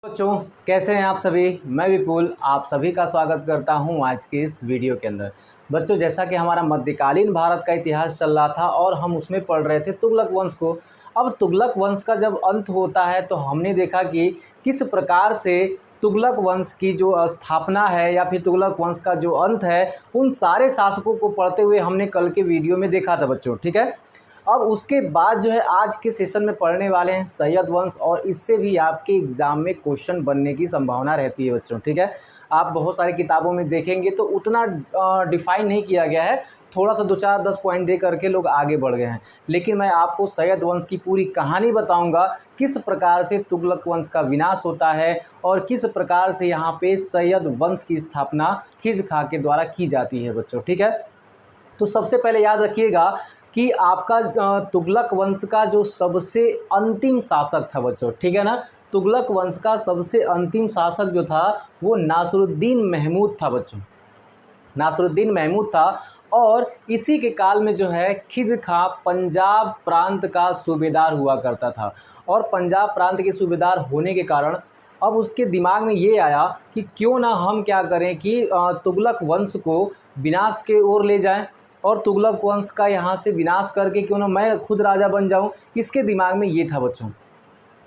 बच्चों, कैसे हैं आप सभी। मैं विपुल आप सभी का स्वागत करता हूं आज के इस वीडियो के अंदर। बच्चों, जैसा कि हमारा मध्यकालीन भारत का इतिहास चल रहा था और हम उसमें पढ़ रहे थे तुगलक वंश को। अब तुगलक वंश का जब अंत होता है तो हमने देखा कि किस प्रकार से तुगलक वंश की जो स्थापना है या फिर तुगलक वंश का जो अंत है, उन सारे शासकों को पढ़ते हुए हमने कल के वीडियो में देखा था बच्चों। ठीक है, अब उसके बाद जो है आज के सेशन में पढ़ने वाले हैं सैयद वंश, और इससे भी आपके एग्ज़ाम में क्वेश्चन बनने की संभावना रहती है बच्चों। ठीक है, आप बहुत सारी किताबों में देखेंगे तो उतना डिफाइन नहीं किया गया है, थोड़ा सा 2-4-10 पॉइंट दे करके लोग आगे बढ़ गए हैं। लेकिन मैं आपको सैयद वंश की पूरी कहानी बताऊंगा, किस प्रकार से तुगलक वंश का विनाश होता है और किस प्रकार से यहाँ पे सैयद वंश की स्थापना खिज़ खां के द्वारा की जाती है बच्चों। ठीक है, तो सबसे पहले याद रखिएगा कि आपका तुगलक वंश का जो सबसे अंतिम शासक था बच्चों, ठीक है ना, तुगलक वंश का सबसे अंतिम शासक जो था वो नासिरुद्दीन महमूद था बच्चों। नासिरुद्दीन महमूद था, और इसी के काल में जो है खिज़ खां पंजाब प्रांत का सूबेदार हुआ करता था। और पंजाब प्रांत के सूबेदार होने के कारण अब उसके दिमाग में ये आया कि क्यों ना हम क्या करें कि तुगलक वंश को विनाश के ओर ले जाएं, और तुगलक वंश का यहाँ से विनाश करके क्यों ना मैं खुद राजा बन जाऊं। इसके दिमाग में ये था बच्चों।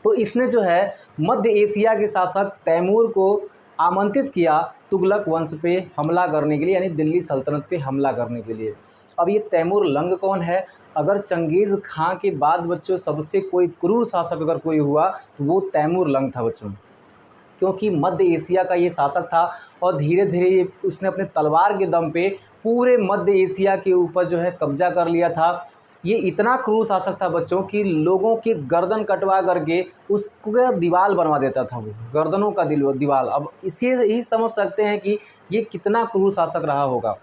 तो इसने जो है मध्य एशिया के शासक तैमूर को आमंत्रित किया तुगलक वंश पे हमला करने के लिए, यानी दिल्ली सल्तनत पे हमला करने के लिए। अब ये तैमूर लंग कौन है? अगर चंगेज़ खां के बाद बच्चों सबसे कोई क्रूर शासक अगर कोई हुआ तो वो तैमूर लंग था बच्चों, क्योंकि मध्य एशिया का ये शासक था और धीरे धीरे उसने अपने तलवार के दम पे पूरे मध्य एशिया के ऊपर जो है कब्जा कर लिया था। ये इतना क्रूर शासक था बच्चों कि लोगों की गर्दन कटवा करके उसका दीवार बनवा देता था, वो गर्दनों का दीवार। अब इसे ही समझ सकते हैं कि ये कितना क्रूर शासक रहा होगा।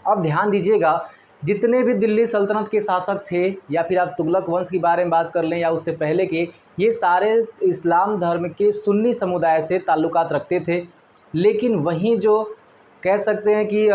अब ध्यान दीजिएगा, जितने भी दिल्ली सल्तनत के शासक थे या फिर आप तुगलक वंश के बारे में बात कर लें या उससे पहले के, ये सारे इस्लाम धर्म के सुन्नी समुदाय से ताल्लुकात रखते थे। लेकिन वहीं जो कह सकते हैं कि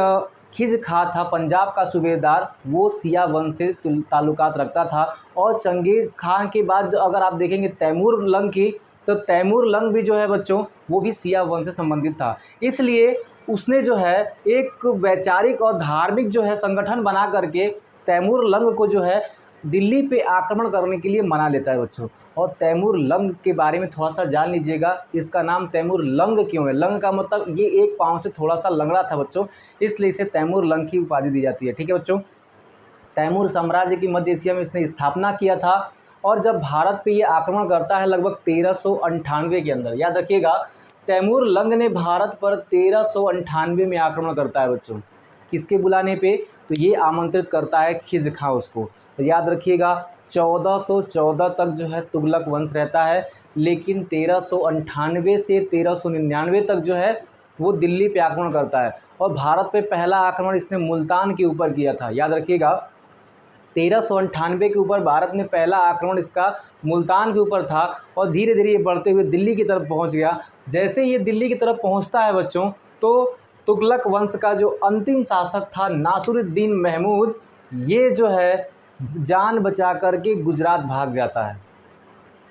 खिज़ खां था पंजाब का सूबेदार, वो शिया वंश से ताल्लुकात रखता था। और चंगेज़ खां के बाद अगर आप देखेंगे तैमूर लंग की, तो तैमूर लंग भी जो है बच्चों वो भी शिया वंश से संबंधित था। इसलिए उसने जो है एक वैचारिक और धार्मिक जो है संगठन बना करके तैमूर लंग को जो है दिल्ली पे आक्रमण करने के लिए मना लेता है बच्चों। और तैमूर लंग के बारे में थोड़ा सा जान लीजिएगा, इसका नाम तैमूर लंग क्यों है? लंग का मतलब ये एक पाँव से थोड़ा सा लंगड़ा था बच्चों, इसलिए इसे तैमूर लंग की उपाधि दी जाती है। ठीक है बच्चों, तैमूर साम्राज्य की मध्य एशिया में इसने स्थापना किया था। और जब भारत पे ये आक्रमण करता है लगभग 1398 के अंदर, याद रखिएगा तैमूर लंग ने भारत पर 1398 में आक्रमण करता है बच्चों। किसके बुलाने पे? तो ये आमंत्रित करता है खिज़ खां उसको। तो याद रखिएगा 1414 तक जो है तुगलक वंश रहता है, लेकिन 1398 से 1399 तक जो है वो दिल्ली पे आक्रमण करता है। और भारत पे पहला आक्रमण इसने मुल्तान के ऊपर किया था। याद रखिएगा 1398 के ऊपर भारत में पहला आक्रमण इसका मुल्तान के ऊपर था, और धीरे धीरे ये बढ़ते हुए दिल्ली की तरफ पहुंच गया। जैसे ये दिल्ली की तरफ पहुंचता है बच्चों, तो तुगलक वंश का जो अंतिम शासक था नासिरुद्दीन महमूद, ये जो है जान बचा करके गुजरात भाग जाता है।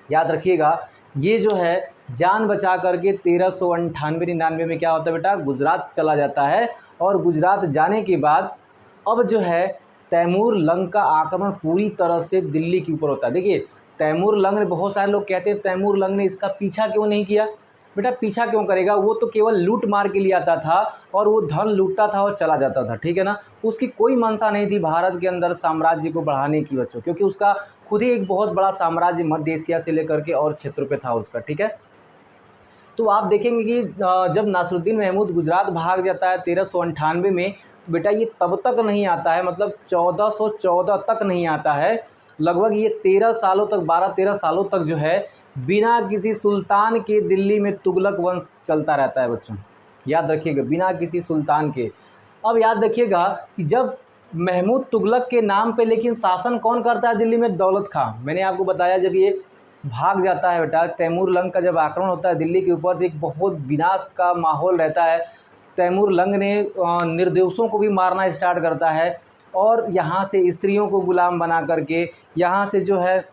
याद रखिएगा ये जो है जान बचा करके 1398-99 में क्या होता है बेटा, गुजरात चला जाता है। और गुजरात जाने के बाद अब जो है तैमूर लंग का आक्रमण पूरी तरह से दिल्ली के ऊपर होता है। देखिए तैमूर लंग ने, बहुत सारे लोग कहते हैं तैमूर लंग ने इसका पीछा क्यों नहीं किया। बेटा पीछा क्यों करेगा, वो तो केवल लूट मार के लिए आता था और वो धन लूटता था और चला जाता था। ठीक है ना, उसकी कोई मंशा नहीं थी भारत के अंदर साम्राज्य को बढ़ाने की बच्चों, क्योंकि उसका खुद ही एक बहुत बड़ा साम्राज्य मध्य एशिया से लेकर के और क्षेत्रों पे था उसका। ठीक है, तो आप देखेंगे कि जब नासिरुद्दीन महमूद गुजरात भाग जाता है 1398 में, तो बेटा ये तब तक नहीं आता है, मतलब 1414 तक नहीं आता है। लगभग ये 13 सालों तक, 12-13 सालों तक जो है बिना किसी सुल्तान के दिल्ली में तुगलक वंश चलता रहता है बच्चों। याद रखिएगा बिना किसी सुल्तान के। अब याद रखिएगा कि जब महमूद तुगलक के नाम पे, लेकिन शासन कौन करता है दिल्ली में? दौलत खां। मैंने आपको बताया जब ये भाग जाता है बेटा, तैमूर लंग का जब आक्रमण होता है दिल्ली के ऊपर, तो एक बहुत विनाश का माहौल रहता है। तैमूर लंग ने निर्दोषों को भी मारना स्टार्ट करता है, और यहाँ से स्त्रियों को गुलाम बना करके यहाँ से जो है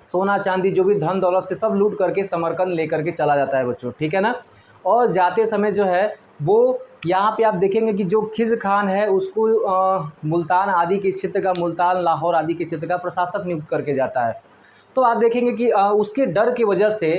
सोना चांदी जो भी धन दौलत से सब लूट करके समरकंद लेकर के चला जाता है बच्चों, ठीक है ना। और जाते समय जो है वो यहाँ पे आप देखेंगे कि जो खिज़्र खान है उसको मुल्तान आदि के क्षेत्र का, मुल्तान लाहौर आदि के क्षेत्र का प्रशासक नियुक्त करके जाता है। तो आप देखेंगे कि उसके डर की वजह से,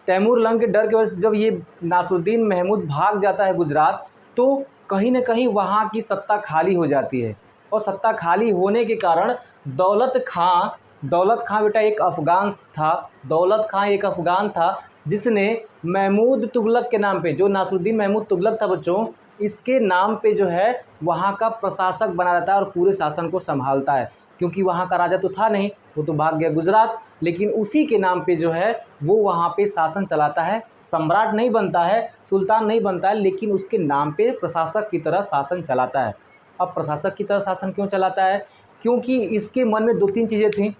तैमूर लंग के डर की वजह से जब ये नासरुद्दीन महमूद भाग जाता है गुजरात, तो कहीं न कहीं वहाँ की सत्ता खाली हो जाती है। और सत्ता खाली होने के कारण दौलत खां बेटा एक अफ़गान था। दौलत खां एक अफ़गान था जिसने महमूद तुगलक के नाम पे, जो नासरुद्दीन महमूद तुगलक था बच्चों, इसके नाम पे जो है वहाँ का प्रशासक बना रहता है और पूरे शासन को संभालता है। क्योंकि वहाँ का राजा तो था नहीं, वो तो भाग गया गुजरात, लेकिन उसी के नाम पे जो है वो वहाँ पे शासन चलाता है। सम्राट नहीं बनता है, सुल्तान नहीं बनता है, लेकिन उसके नाम पे प्रशासक की तरह शासन चलाता है। अब प्रशासक की तरह शासन क्यों चलाता है? क्योंकि इसके मन में 2-3 चीज़ें थीं।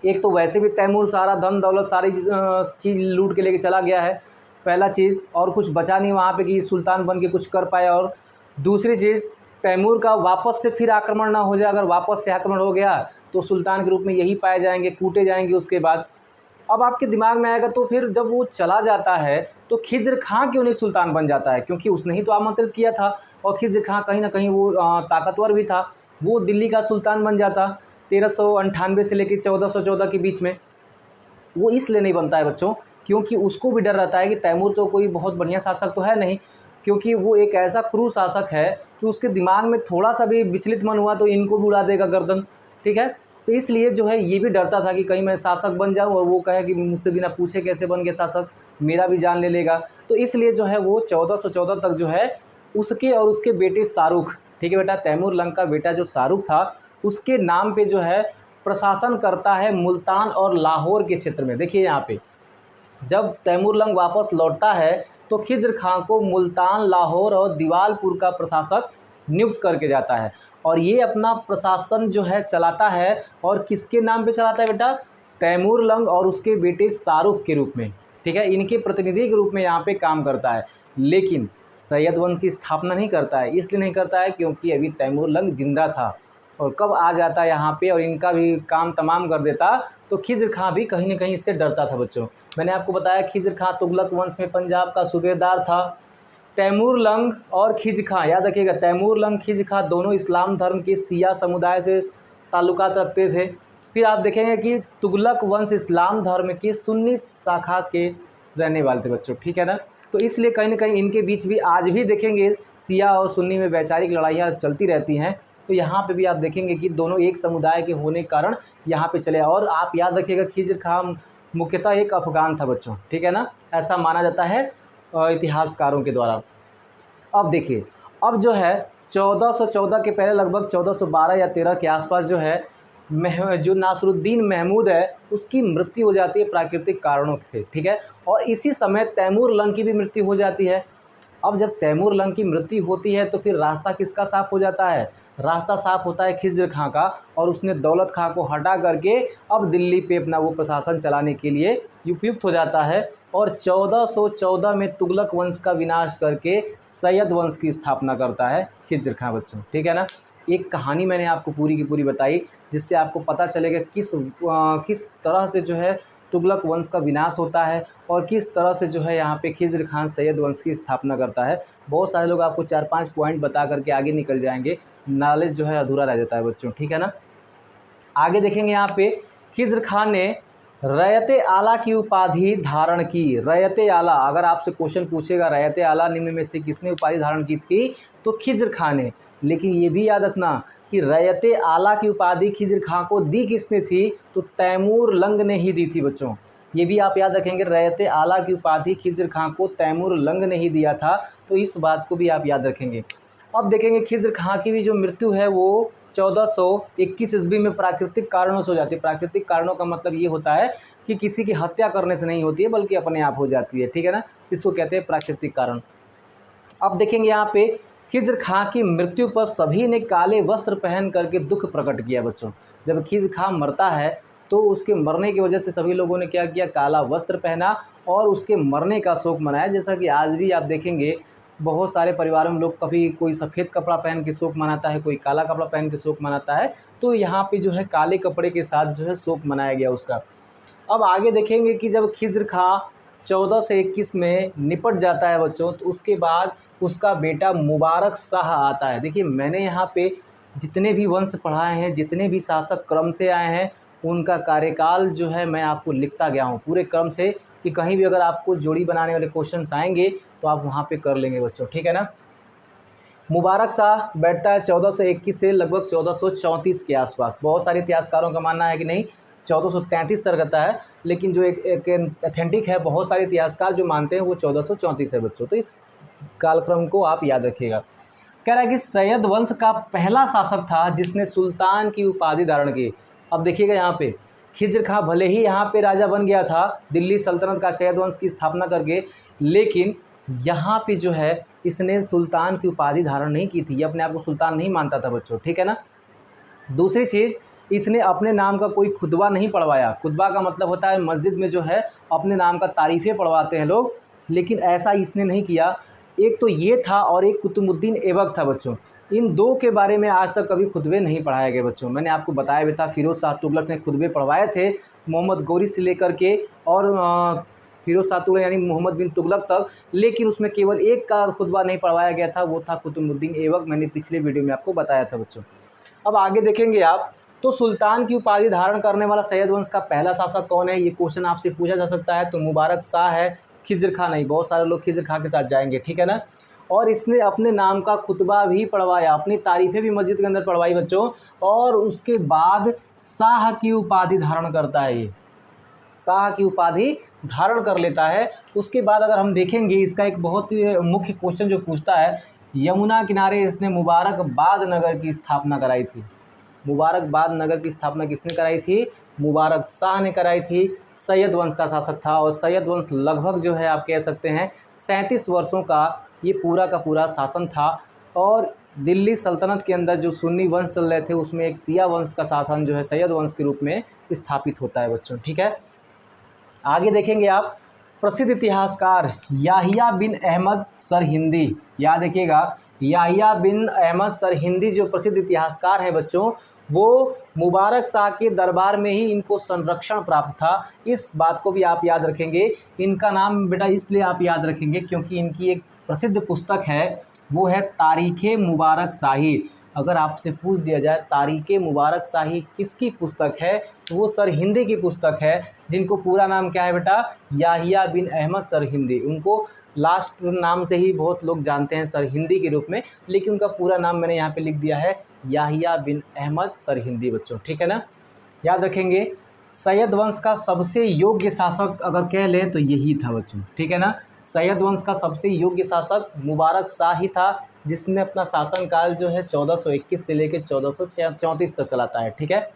एक तो वैसे भी तैमूर सारा धन दौलत सारी चीज़ लूट के लेके चला गया है, पहला चीज़, और कुछ बचा नहीं वहाँ पे कि सुल्तान बन के कुछ कर पाए। और दूसरी चीज़, तैमूर का वापस से फिर आक्रमण ना हो जाए। अगर वापस से आक्रमण हो गया तो सुल्तान के रूप में यही पाए जाएंगे, कूटे जाएंगे उसके बाद। अब आपके दिमाग में आएगा तो फिर जब वो चला जाता है तो खिज़्र खां क्यों नहीं सुल्तान बन जाता है? क्योंकि उसने ही तो आमंत्रित किया था, और खिज़्र खां कहीं ना कहीं वो ताकतवर भी था, वो दिल्ली का सुल्तान बन जाता 1398 से लेकर 1414 के बीच में। वो इसलिए नहीं बनता है बच्चों क्योंकि उसको भी डर रहता है कि तैमूर तो कोई बहुत बढ़िया शासक तो है नहीं, क्योंकि वो एक ऐसा क्रूर शासक है कि उसके दिमाग में थोड़ा सा भी विचलित मन हुआ तो इनको भी उड़ा देगा गर्दन, ठीक है। तो इसलिए जो है ये भी डरता था कि कहीं मैं शासक बन जाऊं और वो कहे कि मुझसे बिना पूछे कैसे बन गए शासक, मेरा भी जान ले लेगा। तो इसलिए जो है वो 1414 तक जो है उसके और उसके बेटे शाहरुख, ठीक है बेटा, तैमूर लंग का बेटा जो शाहरुख था उसके नाम पे जो है प्रशासन करता है मुल्तान और लाहौर के क्षेत्र में। देखिए यहाँ पे जब तैमूर लंग वापस लौटता है तो खिज़्र खां को मुल्तान, लाहौर और दिवालपुर का प्रशासक नियुक्त करके जाता है, और ये अपना प्रशासन जो है चलाता है। और किसके नाम पे चलाता है बेटा? तैमूर लंग और उसके बेटे शाहरुख के रूप में, ठीक है, इनके प्रतिनिधि के रूप में यहाँ पे काम करता है। लेकिन सैयद वंश की स्थापना नहीं करता है। इसलिए नहीं करता है क्योंकि अभी तैमूर लंग जिंदा था, और कब आ जाता है यहाँ पे और इनका भी काम तमाम कर देता, तो खिज़्र खां भी कहीं ना कहीं इससे डरता था बच्चों। मैंने आपको बताया खिज़्र खां तुगलक वंश में पंजाब का सूबेदार था। तैमूर लंग और खिज़्र खां, याद रखिएगा, तैमूर लंग खिज़्र खां दोनों इस्लाम धर्म के शिया समुदाय से ताल्लुकात रखते थे। फिर आप देखेंगे कि तुगलक वंश इस्लाम धर्म के सुन्नी शाखा के रहने वाले थे बच्चों, ठीक है ना। तो इसलिए कहीं ना कहीं इनके बीच भी आज भी देखेंगे शिया और सुन्नी में वैचारिक लड़ाइयाँ चलती रहती हैं। तो यहाँ पे भी आप देखेंगे कि दोनों एक समुदाय के होने के कारण यहाँ पे चले। और आप याद रखिएगा खिज़्र खां मुख्यतः एक अफ़गान था बच्चों, ठीक है ना, ऐसा माना जाता है इतिहासकारों के द्वारा। अब देखिए, अब जो है 1414 के पहले लगभग 1412 या 13 के आसपास जो है जो नासरुद्दीन महमूद है उसकी मृत्यु हो जाती है प्राकृतिक कारणों से, ठीक है। और इसी समय तैमूर लंग की भी मृत्यु हो जाती है। अब जब तैमूर लंग की मृत्यु होती है तो फिर रास्ता किसका साफ हो जाता है? रास्ता साफ होता है खिज़्र खां का, और उसने दौलत खां को हटा करके अब दिल्ली पे अपना वो प्रशासन चलाने के लिए उपयुक्त हो जाता है। और 1414 में तुगलक वंश का विनाश करके सैयद वंश की स्थापना करता है खिज़्र खां बच्चों, ठीक है ना। एक कहानी मैंने आपको पूरी की पूरी बताई जिससे आपको पता चलेगा किस तरह से जो है तुगलक वंश का विनाश होता है और किस तरह से जो है यहाँ पे खिज़्र खान सैयद वंश की स्थापना करता है। बहुत सारे लोग आपको 4-5 पॉइंट बता करके आगे निकल जाएंगे, नॉलेज जो है अधूरा रह जाता है बच्चों, ठीक है ना। आगे देखेंगे यहाँ पे खिज़्र खान ने रयते आला की उपाधि धारण की। रयते आला, अगर आपसे क्वेश्चन पूछेगा रयते आला निम्न में से किसने उपाधि धारण की थी, तो खिज़्र खान ने। लेकिन ये भी याद रखना कि रयते आला की उपाधि खिज़्र खां को दी किसने थी, तो तैमूर लंग ने ही दी थी बच्चों। ये भी आप याद रखेंगे, रयते आला की उपाधि खिज़्र खां को तैमूर लंग ने ही दिया था, तो इस बात को भी आप याद रखेंगे। अब देखेंगे खिज़्र खां की भी जो मृत्यु है वो 1421 ईस्वी में प्राकृतिक कारणों से हो जाती है। प्राकृतिक कारणों का मतलब ये होता है कि किसी की हत्या करने से नहीं होती है बल्कि अपने आप हो जाती है, ठीक है ना, इसको कहते हैं प्राकृतिक कारण। अब देखेंगे यहाँ पे खिज़्र खां की मृत्यु पर सभी ने काले वस्त्र पहन करके दुख प्रकट किया बच्चों। जब खिज़्र खां मरता है तो उसके मरने की वजह से सभी लोगों ने क्या किया, काला वस्त्र पहना और उसके मरने का शोक मनाया। जैसा कि आज भी आप देखेंगे बहुत सारे परिवारों में लोग, कभी कोई सफ़ेद कपड़ा पहन के शोक मनाता है, कोई काला कपड़ा पहन के शोक मनाता है, तो यहाँ पे जो है काले कपड़े के साथ जो है शोक मनाया गया उसका। अब आगे देखेंगे कि जब खिज्र खां 1421 में निपट जाता है बच्चों, तो उसके बाद उसका बेटा मुबारक शाह आता है। देखिए मैंने यहाँ पे जितने भी वंश पढ़ाए हैं, जितने भी शासक क्रम से आए हैं, उनका कार्यकाल जो है मैं आपको लिखता गया हूँ पूरे क्रम से, कि कहीं भी अगर आपको जोड़ी बनाने वाले क्वेश्चंस आएंगे तो आप वहाँ पे कर लेंगे बच्चों, ठीक है ना। मुबारक शाह बैठता है 1421 से लगभग 1434 के आसपास। बहुत सारे इतिहासकारों का मानना है कि नहीं 1433 तक रहता है, लेकिन जो एक अथेंटिक है, बहुत सारे इतिहासकार जो मानते हैं वो 1434 है बच्चों। तो इस कालक्रम को आप याद रखिएगा। कह रहा है कि सैयद वंश का पहला शासक था जिसने सुल्तान की उपाधि धारण की। अब देखिएगा यहाँ पे खिज्र खां भले ही यहाँ पे राजा बन गया था दिल्ली सल्तनत का सैयद वंश की स्थापना करके, लेकिन यहाँ पे जो है इसने सुल्तान की उपाधि धारण नहीं की थी। ये अपने आप को सुल्तान नहीं मानता था बच्चों, ठीक है ना। दूसरी चीज़, इसने अपने नाम का कोई खुतबा नहीं पढ़वाया। खुतबा का मतलब होता है मस्जिद में जो है अपने नाम का तारीफ़ें पढ़वाते हैं लोग, लेकिन ऐसा इसने नहीं किया। एक तो ये था और एक कुतुबुद्दीन ऐबक था बच्चों। इन दो के बारे में आज तक कभी खुतबे नहीं पढ़ाए गए बच्चों। मैंने आपको बताया भी था फिरोज़ शाह तुगलक ने खुतबे पढ़वाए थे मोहम्मद गौरी से लेकर के और फिरोज़ शाह तुगलक यानी मोहम्मद बिन तुगलक तक, लेकिन उसमें केवल एक का खुतबा नहीं पढ़वाया गया था, वो था कुतुबुद्दीन ऐबक। मैंने पिछले वीडियो में आपको बताया था बच्चों। अब आगे देखेंगे आप, तो सुल्तान की उपाधि धारण करने वाला सैयद वंश का पहला शासक कौन है, ये क्वेश्चन आपसे पूछा जा सकता है। तो मुबारक शाह है, खिज्र खां नहीं। बहुत सारे लोग खिज्र खां के साथ जाएंगे, ठीक है ना। और इसने अपने नाम का खुतबा भी पढ़वाया, अपनी तारीफ़ें भी मस्जिद के अंदर पढ़वाई बच्चों, और उसके बाद शाह की उपाधि धारण करता है। ये शाह की उपाधि धारण कर लेता है। उसके बाद अगर हम देखेंगे, इसका एक बहुत ही मुख्य क्वेश्चन जो पूछता है, यमुना किनारे इसने मुबारकबाद नगर की स्थापना कराई थी। मुबारकबाद नगर की स्थापना किसने कराई थी? मुबारक शाह ने कराई थी। सैयद वंश का शासक था, और सैयद वंश लगभग जो है आप कह सकते हैं 37 वर्षों का ये पूरा का पूरा शासन था। और दिल्ली सल्तनत के अंदर जो सुन्नी वंश चल रहे थे, उसमें एक शिया वंश का शासन जो है सैयद वंश के रूप में स्थापित होता है बच्चों, ठीक है। आगे देखेंगे आप, प्रसिद्ध इतिहासकार याहिया बिन अहमद सरहिंदी, याद रखिएगा याहिया बिन अहमद सरहिंदी जो प्रसिद्ध इतिहासकार हैं बच्चों, वो मुबारक शाह के दरबार में ही इनको संरक्षण प्राप्त था। इस बात को भी आप याद रखेंगे। इनका नाम बेटा इसलिए आप याद रखेंगे क्योंकि इनकी एक प्रसिद्ध पुस्तक है, वो है तारीख़ मुबारक शाही। अगर आपसे पूछ दिया जाए तारीख़ मुबारक शाही किसकी पुस्तक है, तो वो सरहिंदी की पुस्तक है, जिनको पूरा नाम क्या है बेटा? याहिया बिन अहमद सरहिंदी। उनको लास्ट नाम से ही बहुत लोग जानते हैं सरहिंदी के रूप में, लेकिन उनका पूरा नाम मैंने यहाँ पे लिख दिया है याहिया बिन अहमद सरहिंदी बच्चों, ठीक है ना। याद रखेंगे, सैयद वंश का सबसे योग्य शासक अगर कह लें तो यही था बच्चों, ठीक है ना। सैयद वंश का सबसे योग्य शासक मुबारक शाह ही था, जिसने अपना शासनकाल जो है 1421 से लेकर 1434 तक चलाता है, ठीक है।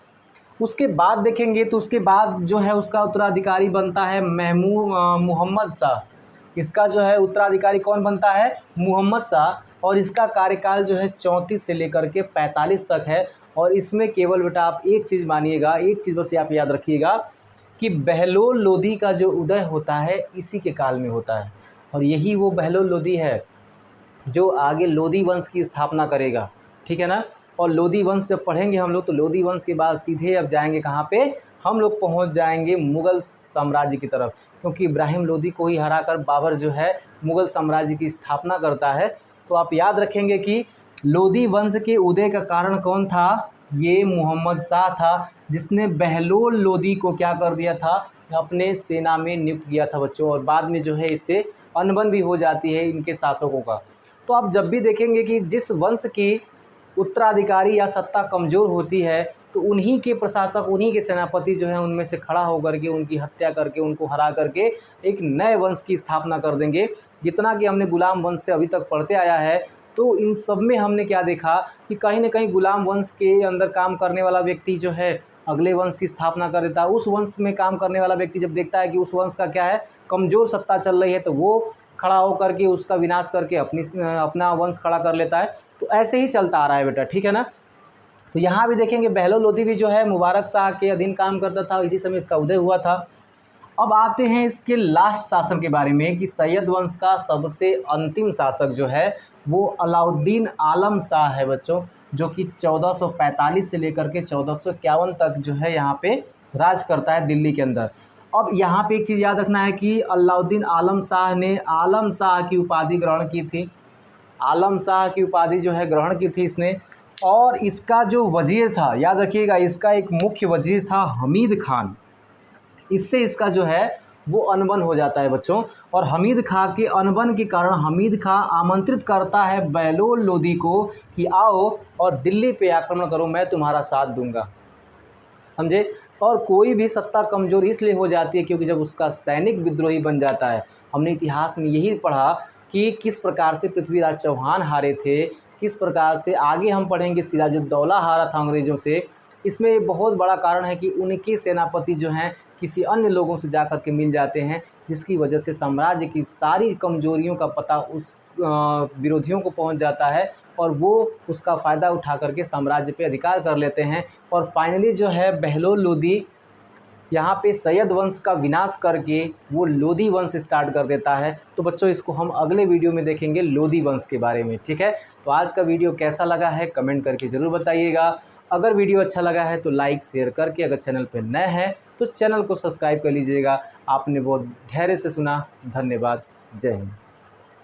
उसके बाद देखेंगे तो उसके बाद जो है उसका उत्तराधिकारी बनता है मुहम्मद शाह। इसका जो है उत्तराधिकारी कौन बनता है? मुहम्मद शाह। और इसका कार्यकाल जो है 34 से लेकर के 45 तक है। और इसमें केवल बेटा आप एक चीज़ मानिएगा, एक चीज़ बस आप याद रखिएगा कि बहलोल लोदी का जो उदय होता है इसी के काल में होता है। और यही वो बहलोल लोदी है जो आगे लोदी वंश की स्थापना करेगा, ठीक है ना। और लोदी वंश जब पढ़ेंगे हम लोग, तो लोदी वंश के बाद सीधे अब जाएंगे कहाँ पे? हम लोग पहुँच जाएंगे मुग़ल साम्राज्य की तरफ, क्योंकि इब्राहिम लोदी को ही हराकर बाबर जो है मुग़ल साम्राज्य की स्थापना करता है। तो आप याद रखेंगे कि लोदी वंश के उदय का कारण कौन था? ये मुहम्मद शाह था, जिसने बहलोल लोदी को क्या कर दिया था? अपने सेना में नियुक्त किया था बच्चों। और बाद में जो है इससे अनबन भी हो जाती है इनके शासकों का। तो आप जब भी देखेंगे कि जिस वंश की उत्तराधिकारी या सत्ता कमज़ोर होती है, तो उन्हीं के प्रशासक, उन्हीं के सेनापति जो हैं उनमें से खड़ा होकर के उनकी हत्या करके, उनको हरा करके एक नए वंश की स्थापना कर देंगे। जितना कि हमने गुलाम वंश से अभी तक पढ़ते आया है, तो इन सब में हमने क्या देखा कि कहीं ना कहीं गुलाम वंश के अंदर काम करने वाला व्यक्ति जो है अगले वंश की स्थापना कर देता है। उस वंश में काम करने वाला व्यक्ति जब देखता है कि उस वंश का क्या है, कमज़ोर सत्ता चल रही है, तो वो खड़ा होकर के उसका विनाश करके अपना वंश खड़ा कर लेता है। तो ऐसे ही चलता आ रहा है बेटा, ठीक है ना। तो यहाँ भी देखेंगे बहलोल लोदी भी जो है मुबारक शाह के अधीन काम करता था, इसी समय इसका उदय हुआ था। अब आते हैं इसके लास्ट शासन के बारे में कि सैयद वंश का सबसे अंतिम शासक जो है वो अलाउद्दीन आलम शाह है बच्चों, जो कि 1445 से लेकर के 1451 तक जो है यहाँ पे राज करता है दिल्ली के अंदर। अब यहाँ पे एक चीज़ याद रखना है कि अलाउद्दीन आलम शाह ने आलम शाह की उपाधि ग्रहण की थी। आलम शाह की उपाधि जो है ग्रहण की थी इसने। और इसका जो वज़ीर था, याद रखिएगा, इसका एक मुख्य वज़ीर था हमीद खान। इससे इसका जो है वो अनबन हो जाता है बच्चों। और हमीद खां के अनबन के कारण हमीद खां आमंत्रित करता है बहलोल लोदी को कि आओ और दिल्ली पे आक्रमण करो, मैं तुम्हारा साथ दूंगा। समझे। और कोई भी सत्ता कमज़ोर इसलिए हो जाती है क्योंकि जब उसका सैनिक विद्रोही बन जाता है। हमने इतिहास में यही पढ़ा कि किस प्रकार से पृथ्वीराज चौहान हारे थे, किस प्रकार से आगे हम पढ़ेंगे सिराजुद्दौला हारा था अंग्रेज़ों से। इसमें बहुत बड़ा कारण है कि उनके सेनापति जो हैं किसी अन्य लोगों से जा कर के मिल जाते हैं, जिसकी वजह से साम्राज्य की सारी कमजोरियों का पता उस विरोधियों को पहुंच जाता है और वो उसका फ़ायदा उठा करके साम्राज्य पे अधिकार कर लेते हैं। और फाइनली जो है बहलोल लोदी यहाँ पे सैयद वंश का विनाश करके वो लोदी वंश स्टार्ट कर देता है। तो बच्चों इसको हम अगले वीडियो में देखेंगे लोदी वंश के बारे में, ठीक है। तो आज का वीडियो कैसा लगा है कमेंट करके ज़रूर बताइएगा। अगर वीडियो अच्छा लगा है तो लाइक शेयर करके, अगर चैनल पर नए हैं तो चैनल को सब्सक्राइब कर लीजिएगा। आपने बहुत धैर्य से सुना, धन्यवाद। जय हिंद।